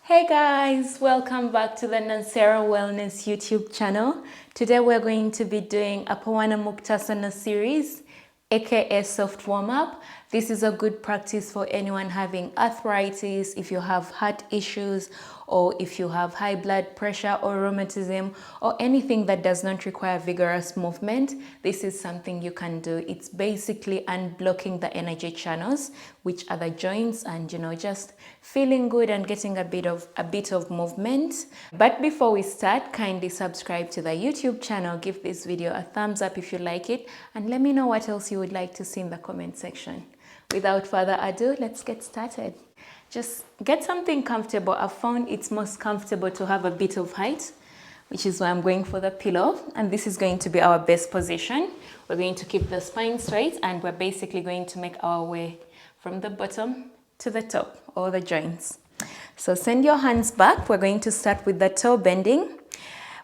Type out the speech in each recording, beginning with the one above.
Hey guys, welcome back to the Nansera Wellness YouTube channel. Today we're going to be doing a Pawanmuktasana series, aka soft warm-up. This is a good practice for anyone having arthritis, if you have heart issues, or if you have high blood pressure or rheumatism, or anything that does not require vigorous movement. This is something you can do. It's basically unblocking the energy channels, which are the joints, and just feeling good and getting a bit of movement. But before we start, kindly subscribe to the YouTube channel, give this video a thumbs up if you like it, and let me know what else you would like to see in the comment section. Without further ado, let's get started. Just get something comfortable. I found it's most comfortable to have a bit of height, which is why I'm going for the pillow. And this is going to be our best position. We're going to keep the spine straight, and we're basically going to make our way from the bottom to the top, all the joints. So send your hands back. We're going to start with the toe bending.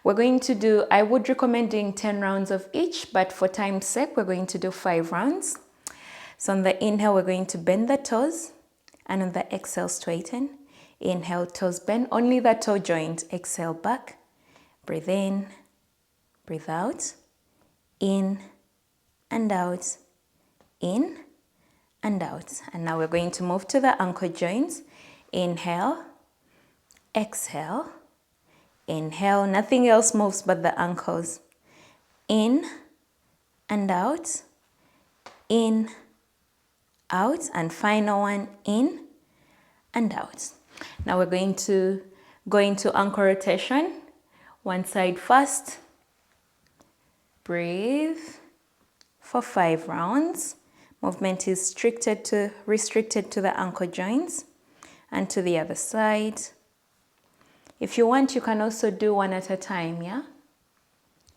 We're going to do, I would recommend doing 10 rounds of each, but for time's sake, we're going to do 5 rounds. So on the inhale, we're going to bend the toes, and on the exhale, straighten. Inhale, toes bend, only the toe joint. Exhale, back. Breathe in, breathe out. In and out, in and out. And now we're going to move to the ankle joints. Inhale, exhale, inhale. Nothing else moves but the ankles. In and out, in, out, and final one, in and out. Now we're going to go into ankle rotation. One side first. Breathe for 5 rounds. Movement is restricted to the ankle joints, and to the other side. If you want, you can also do one at a time, yeah?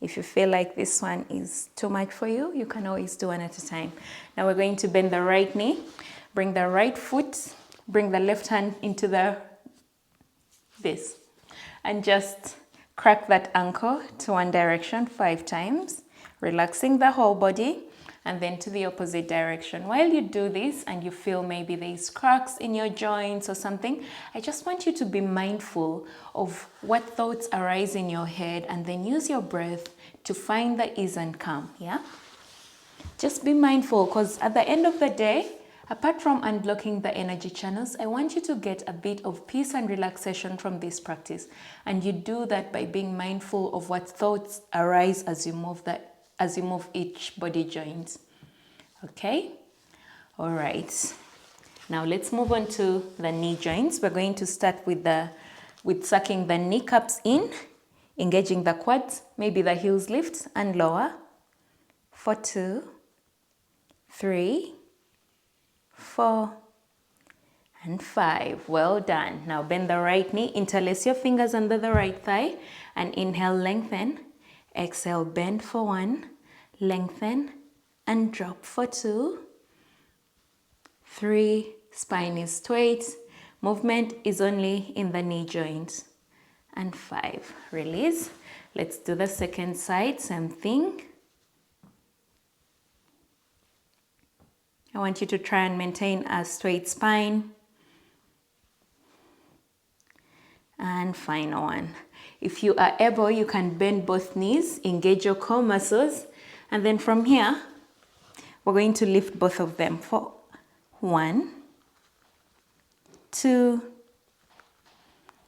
If you feel like this one is too much for you, you can always do one at a time. Now we're going to bend the right knee, bring the right foot, bring the left hand into this, and just crack that ankle to one direction 5 times, relaxing the whole body, and then to the opposite direction. While you do this and you feel maybe there's cracks in your joints or something, I just want you to be mindful of what thoughts arise in your head, and then use your breath to find the ease and calm, yeah? Just be mindful, because at the end of the day, apart from unblocking the energy channels, I want you to get a bit of peace and relaxation from this practice. And you do that by being mindful of what thoughts arise as you move each body joint. Okay? All right. Now let's move on to the knee joints. We're going to start with sucking the kneecaps in, engaging the quads, maybe the heels lift and lower. For 2, 3, 4, and 5. Well done. Now bend the right knee, interlace your fingers under the right thigh, and inhale, lengthen. Exhale, bend for 1, lengthen, and drop for 2, 3, spine is straight, movement is only in the knee joint, and 5, release. Let's do the second side, same thing. I want you to try and maintain a straight spine. And final one. If you are able, you can bend both knees, engage your core muscles, and then from here, we're going to lift both of them for 1, 2,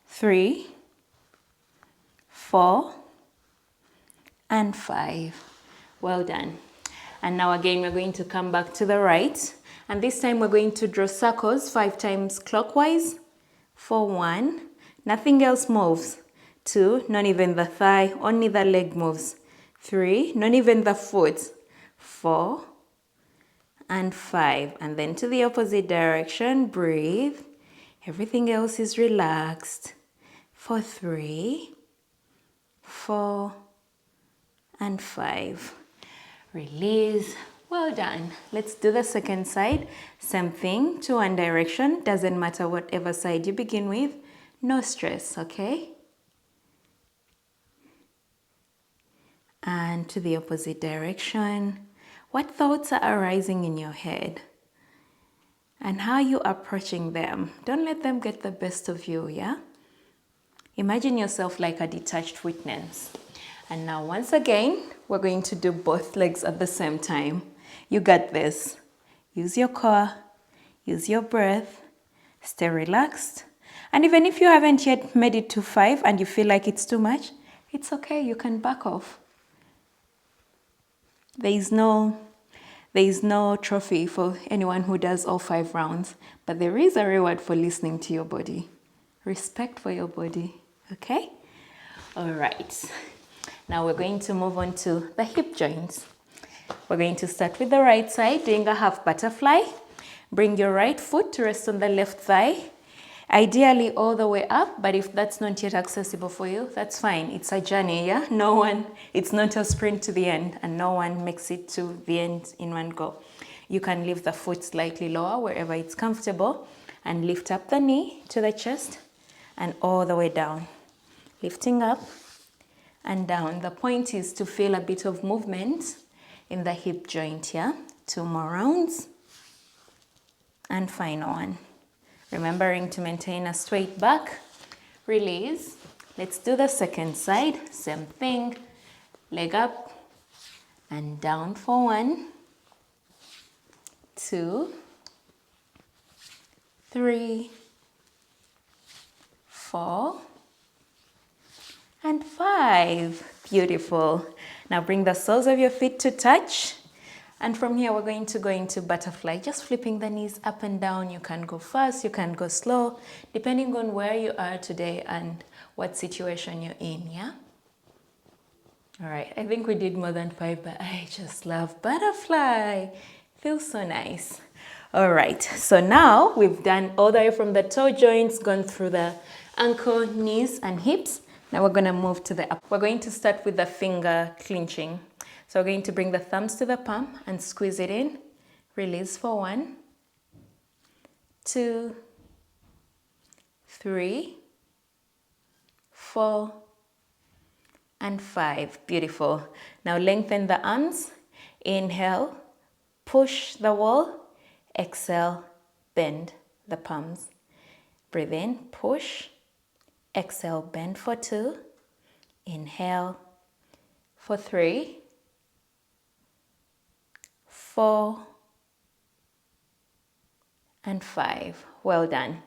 3, 4, and 5. Well done. And now again, we're going to come back to the right, and this time we're going to draw circles 5 times clockwise. For 1, nothing else moves. 2, not even the thigh, only the leg moves. 3, not even the foot. 4, and 5. And then to the opposite direction, breathe. Everything else is relaxed. For 3, 4, and 5. Release. Well done. Let's do the second side. Same thing, to one direction. Doesn't matter whatever side you begin with. No stress, okay? And to the opposite direction. What thoughts are arising in your head? And how are you approaching them? Don't let them get the best of you, yeah? Imagine yourself like a detached witness. And now once again, we're going to do both legs at the same time. You got this. Use your core, use your breath, stay relaxed. And even if you haven't yet made it to 5 and you feel like it's too much, it's okay, you can back off. There is no trophy for anyone who does all 5 rounds, but there is a reward for listening to your body. Respect for your body, okay? All right. Now we're going to move on to the hip joints. We're going to start with the right side, doing a half butterfly. Bring your right foot to rest on the left thigh. Ideally all the way up, but if that's not yet accessible for you, that's fine. It's a journey, yeah? It's not a sprint to the end, and no one makes it to the end in one go. You can leave the foot slightly lower wherever it's comfortable and lift up the knee to the chest and all the way down. Lifting up and down. The point is to feel a bit of movement in the hip joint, yeah? 2 more rounds. And final one. Remembering to maintain a straight back. Release. Let's do the second side. Same thing. Leg up and down for 1, 2, 3, 4, and 5. Beautiful. Now bring the soles of your feet to touch. And from here, we're going to go into butterfly, just flipping the knees up and down. You can go fast, you can go slow, depending on where you are today and what situation you're in, yeah? All right, I think we did more than 5, but I just love butterfly. Feels so nice. All right, so now we've done all the way from the toe joints, gone through the ankle, knees, and hips. Now we're gonna move to the up. We're going to start with the finger clinching. So we're going to bring the thumbs to the palm and squeeze it in. Release for 1, 2, 3, 4, and 5. Beautiful. Now lengthen the arms. Inhale, push the wall. Exhale, bend the palms. Breathe in, push. Exhale, bend for 2. Inhale for 3. 4, and 5. Well done.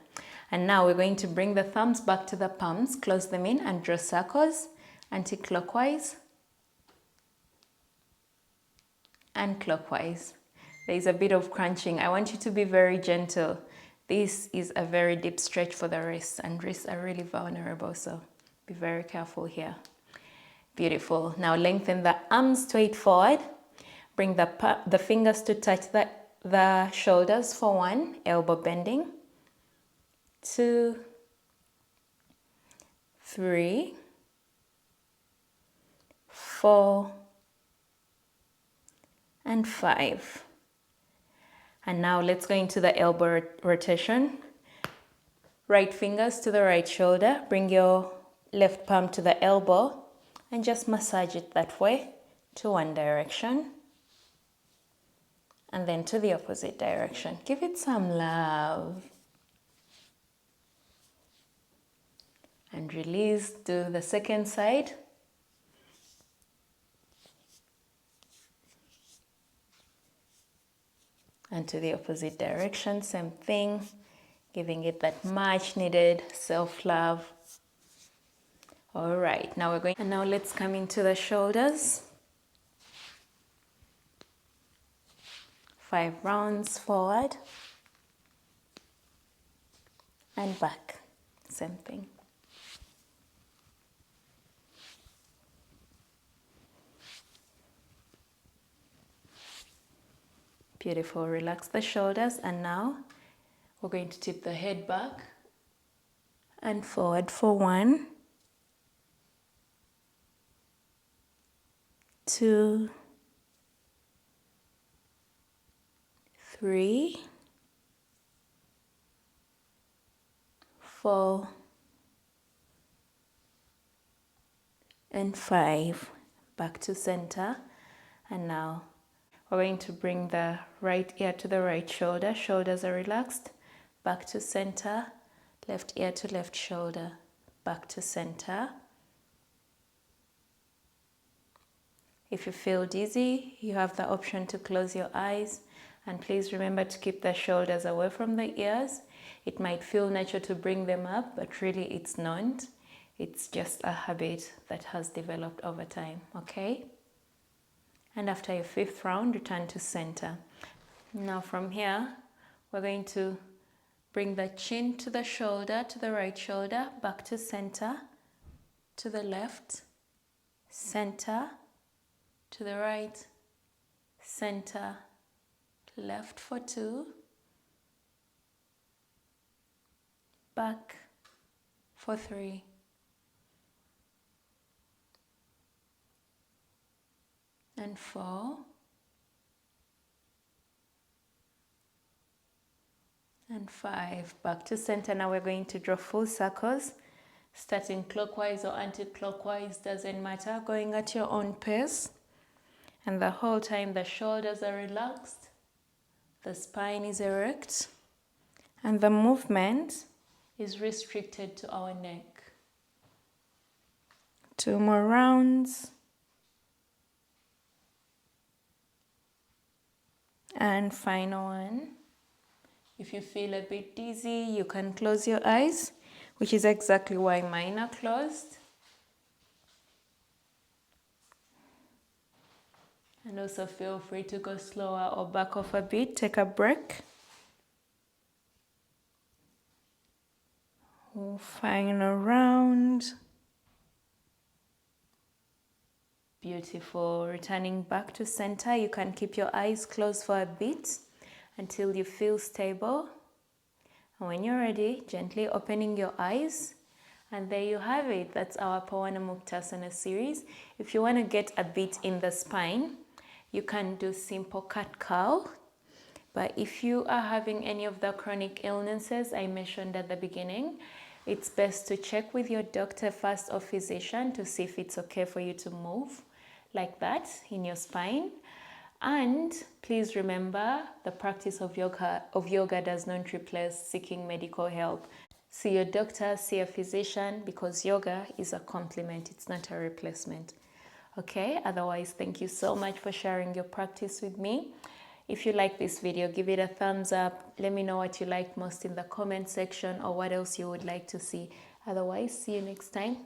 And now we're going to bring the thumbs back to the palms, close them in and draw circles, anti-clockwise and clockwise. There is a bit of crunching. I want you to be very gentle. This is a very deep stretch for the wrists, and wrists are really vulnerable, so be very careful here. Beautiful. Now lengthen the arms straight forward. Bring the fingers to touch the shoulders for 1, elbow bending. 2, 3, 4, and 5. And now let's go into the elbow rotation. Right fingers to the right shoulder. Bring your left palm to the elbow and just massage it that way to one direction. And then to the opposite direction. Give it some love. And release, do the second side. And to the opposite direction, same thing. Giving it that much needed self-love. All right, now and now let's come into the shoulders. 5 rounds forward and back, same thing. Beautiful, relax the shoulders, and now we're going to tip the head back and forward for 1, 2, 3, 4, and 5. Back to center. And now we're going to bring the right ear to the right shoulder. Shoulders are relaxed. Back to center. Left ear to left shoulder. back to center. If you feel dizzy, you have the option to close your eyes, and please remember to keep the shoulders away from the ears. It might feel natural to bring them up, but really it's not. It's just a habit that has developed over time, okay? And after your 5th round, return to center. Now from here, we're going to bring the chin to the shoulder, to the right shoulder, back to center, to the left, center, to the right, center, left for 2, back for 3, and 4, and 5. Back to center. Now we're going to draw full circles, starting clockwise or anti-clockwise, doesn't matter, going at your own pace. And the whole time the shoulders are relaxed, the spine is erect, and the movement is restricted to our neck. 2 more rounds. And final one. If you feel a bit dizzy, you can close your eyes, which is exactly why mine are closed. And also feel free to go slower or back off a bit, take a break. Final round. Beautiful. Returning back to center, you can keep your eyes closed for a bit until you feel stable. And when you're ready, gently opening your eyes. And there you have it. That's our Pawanmuktasana series. If you want to get a bit in the spine, you can do simple cat-cow. But if you are having any of the chronic illnesses I mentioned at the beginning, it's best to check with your doctor first or physician to see if it's okay for you to move like that in your spine. And please remember, the practice of yoga does not replace seeking medical help. See your doctor, see a physician, because yoga is a complement, it's not a replacement. Okay, otherwise, thank you so much for sharing your practice with me. If you like this video, give it a thumbs up. Let me know what you liked most in the comment section or what else you would like to see. Otherwise, see you next time.